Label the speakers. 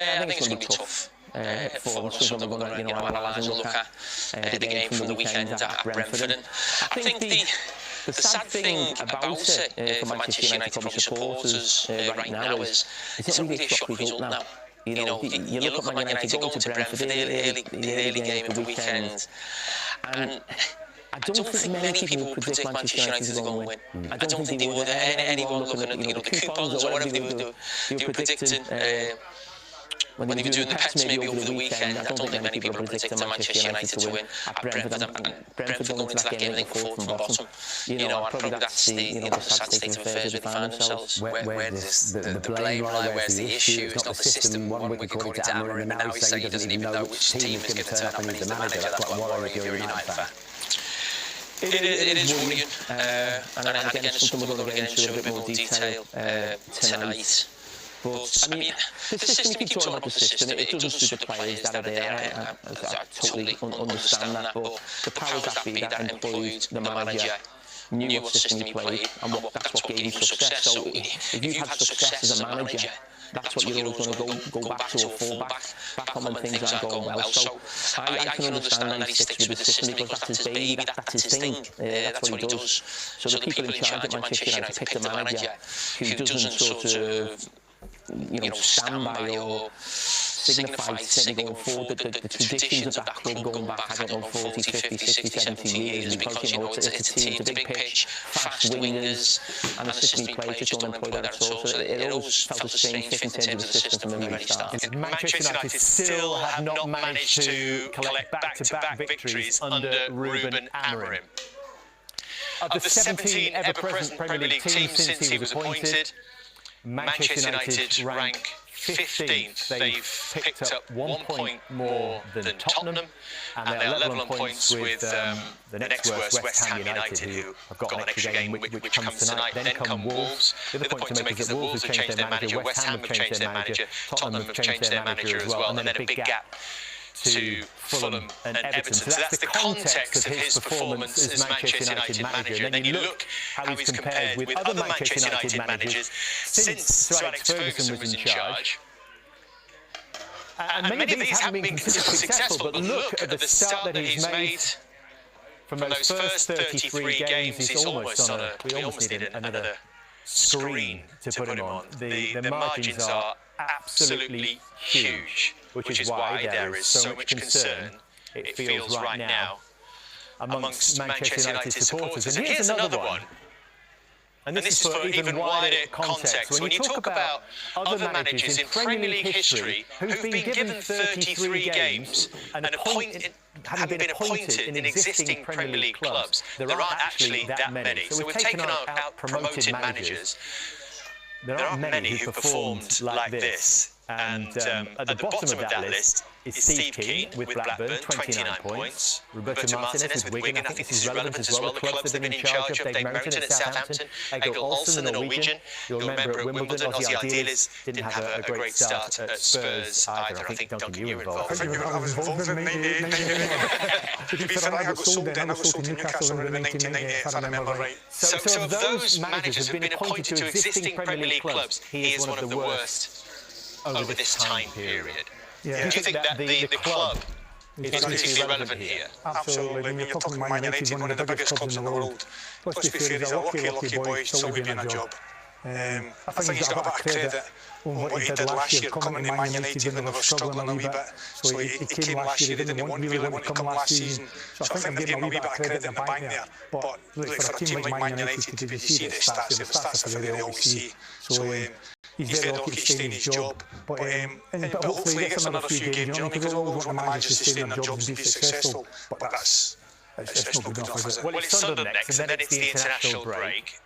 Speaker 1: I think it's going to be tough for us. Something we're going to analyse and look at the game from the weekend at Brentford. And I think the sad thing about it for Manchester United probably supporters right now is it's not really a shock result now. You look at Man United going to Brentford in the early game of the weekend, and I don't think many people would predict Manchester United to go and win. I don't think they would. Anyone looking at the coupons or whatever they were predicting when they were doing the bets maybe over the weekend, I don't think many people were predicting Manchester United to win at Brentford. And Brentford going into that game, I think, fourth from bottom. And probably that's the sad state of affairs where they find themselves.
Speaker 2: Where does the blame lie? Where's the issue? It's not the system. One week we call it Amorim, and now he's saying he doesn't even know which team is going to turn up and he's the manager. That's quite worrying if you're a United fan.
Speaker 1: It is worrying, and again, it's something we're going to get into in a bit more detail tonight. But, I mean, the system, you keep talking about the system, it doesn't suit the players that are there. I totally understand that, but the powers that be that employed the manager knew what system he played, and that's what gave him success. So if you've had success as a manager, that's what you're always going to go back to or fall back on when things aren't going well. So I can understand that he sticks with the system because that's his baby, that's his thing, that's what he does. So the people in charge at Manchester United pick the manager who doesn't sort of stand by or signify certainly going forward the traditions of that club going back, I don't know, 40, 50, 60, 70 years, because it's a team, it's a big pitch, fast wingers, and the system he plays just don't employ that at all. So it always felt a strange fit in terms of the system from the very start.
Speaker 3: Manchester United still have not managed to collect back-to-back victories under Ruben Amorim. Of the 17 ever-present Premier League teams since he was appointed, Manchester United rank 15th. They've picked up 1 point more than Tottenham, and they're level on points with the next worst West Ham United, who have got an extra game which comes tonight. Then come Wolves. The other point to make is that Wolves have changed their manager, West Ham have changed their manager, Tottenham have changed their manager as well, and then a big gap to Fulham and Everton. So that's the context of his performance as Manchester United manager. And then you look how he's compared with other Manchester United managers since Sir Alex Ferguson was in charge. And many of these haven't been considered successful, but look at the start that he's made. From those first 33 games, he's almost on we almost need another screen to put him on. The margins are absolutely huge, which is why there is so much concern, it feels right now, amongst Manchester United supporters. And here's another one, and this is for even wider context. When you talk about other managers in Premier League history who've been given 33 games and having been appointed in existing Premier League clubs, there aren't actually that many. So we've taken out promoted managers. There aren't many who performed like this. And at the bottom of that list is Steve Keane with Blackburn, 29 points. Roberto Martinez with Wigan, I think this is relevant as well. The clubs they've been in charge of, Dave Merrington at Southampton, Egil Olsen, the Norwegian. You'll remember at Wimbledon, Ozzy Idealis didn't have a great start at Spurs either. I think, Duncan, you were involved.
Speaker 4: I was involved in 1988. To be fair, I got sold to Newcastle in 1998, if I remember right.
Speaker 3: So of those managers who have been appointed to existing Premier League clubs, he is one of the worst over this time period. Yeah. Do you think that the club is particularly relevant here?
Speaker 4: Absolutely. I mean, you're talking Man United, one of the biggest clubs in the world. Let's be fair, he's a lucky boy still to be in a job. I think he's got a bit of credit on what he did last year, coming to Man United when they were struggling a wee bit. So he came last year, he didn't really want to come last season. So I think they gave him a wee bit of credit in the bank there. But look, for a team like Man United, did you see the stats? The stats are very well we see. So he's very lucky to stay in his job. But hopefully he gets another few games on, because I always want the managers to stay in their jobs and be successful. But that's not good enough, is it?
Speaker 3: Well, it's Sunderland next, and then it's the international break.